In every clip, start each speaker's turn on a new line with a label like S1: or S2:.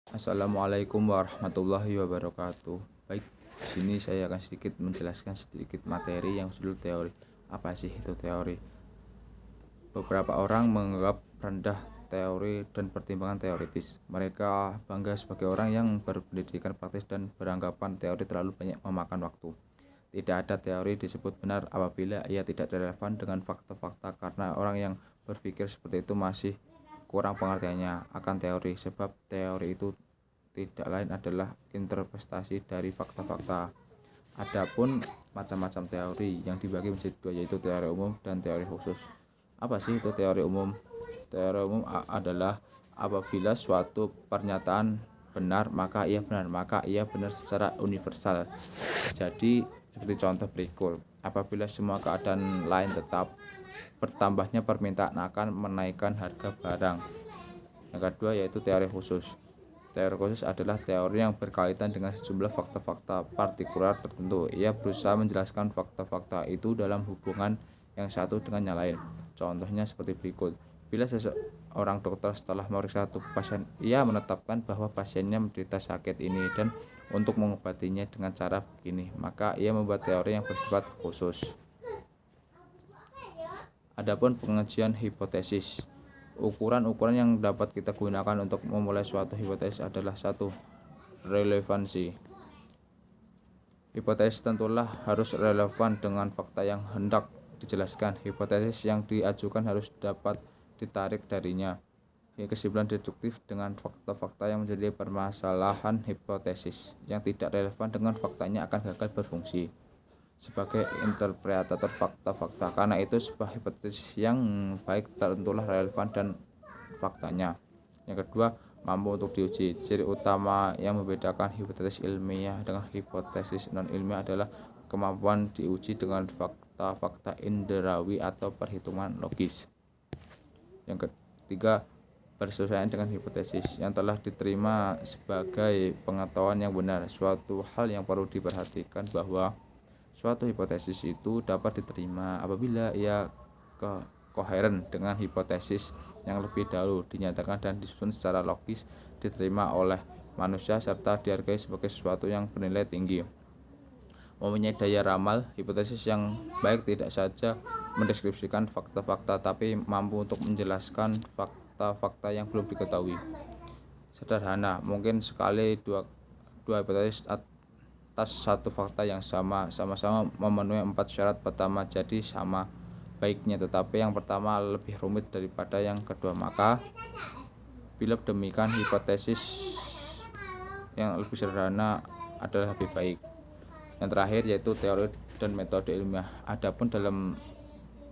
S1: Assalamualaikum warahmatullahi wabarakatuh. Baik, di sini saya akan sedikit menjelaskan sedikit materi yang judul teori. Apa sih itu teori? Beberapa orang menganggap rendah teori dan pertimbangan teoritis. Mereka bangga sebagai orang yang berpendidikan praktis dan beranggapan teori terlalu banyak memakan waktu. Tidak ada teori disebut benar apabila ia tidak relevan dengan fakta-fakta, karena orang yang berpikir seperti itu masih kurang pengertiannya akan teori, sebab teori itu tidak lain adalah interpretasi dari fakta-fakta. Adapun macam-macam teori yang dibagi menjadi dua, yaitu teori umum dan teori khusus. Apa sih itu teori umum? Teori umum adalah apabila suatu pernyataan benar, maka ia benar secara universal. Jadi seperti contoh berikut: apabila semua keadaan lain tetap, bertambahnya permintaan akan menaikkan harga barang. Yang kedua yaitu teori khusus. Teori khusus adalah teori yang berkaitan dengan sejumlah fakta-fakta partikular tertentu. Ia berusaha menjelaskan fakta-fakta itu dalam hubungan yang satu dengan yang lain. Contohnya seperti berikut: bila seorang dokter setelah memeriksa tubuh pasien, ia menetapkan bahwa pasiennya menderita sakit ini dan untuk mengobatinya dengan cara begini, maka ia membuat teori yang bersifat khusus. Adapun pengujian hipotesis. Ukuran-ukuran yang dapat kita gunakan untuk memulai suatu hipotesis adalah: 1. Relevansi. Hipotesis tentulah harus relevan dengan fakta yang hendak dijelaskan. Hipotesis yang diajukan harus dapat ditarik darinya kesimpulan deduktif dengan fakta-fakta yang menjadi permasalahan. Hipotesis yang tidak relevan dengan faktanya akan gagal berfungsi sebagai interpretator fakta-fakta. Karena itu sebuah hipotesis yang baik tentulah relevan dan faktanya. Yang kedua, mampu untuk diuji. Ciri utama yang membedakan hipotesis ilmiah dengan hipotesis non-ilmiah adalah kemampuan diuji dengan fakta-fakta indrawi atau perhitungan logis. Yang ketiga, bersesuaian dengan hipotesis yang telah diterima sebagai pengetahuan yang benar. Suatu hal yang perlu diperhatikan bahwa suatu hipotesis itu dapat diterima apabila ia koheren dengan hipotesis yang lebih dahulu dinyatakan dan disusun secara logis, diterima oleh manusia, serta dihargai sebagai sesuatu yang bernilai tinggi. Mempunyai daya ramal. Hipotesis yang baik tidak saja mendeskripsikan fakta-fakta, tapi mampu untuk menjelaskan fakta-fakta yang belum diketahui. Sederhana, mungkin sekali dua hipotesis atas satu fakta yang sama-sama memenuhi 4 syarat pertama, jadi sama baiknya, tetapi yang pertama lebih rumit daripada yang kedua, maka bila demikian hipotesis yang lebih sederhana adalah lebih baik. Yang terakhir yaitu teori dan metode ilmiah. Adapun dalam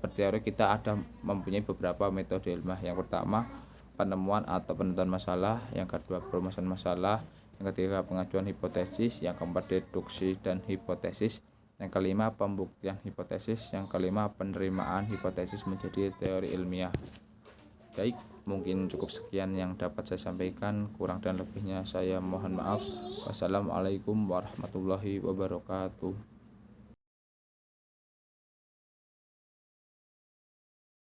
S1: berteori kita ada mempunyai beberapa metode ilmiah. Yang pertama, penemuan atau penentuan masalah. Yang kedua, perumusan masalah. Yang ketiga, pengajuan hipotesis. Yang keempat, deduksi dan hipotesis. Yang kelima, pembuktian hipotesis. Yang kelima, penerimaan hipotesis menjadi teori ilmiah. Baik, mungkin cukup sekian yang dapat saya sampaikan. Kurang dan lebihnya saya mohon maaf. Wassalamualaikum warahmatullahi wabarakatuh.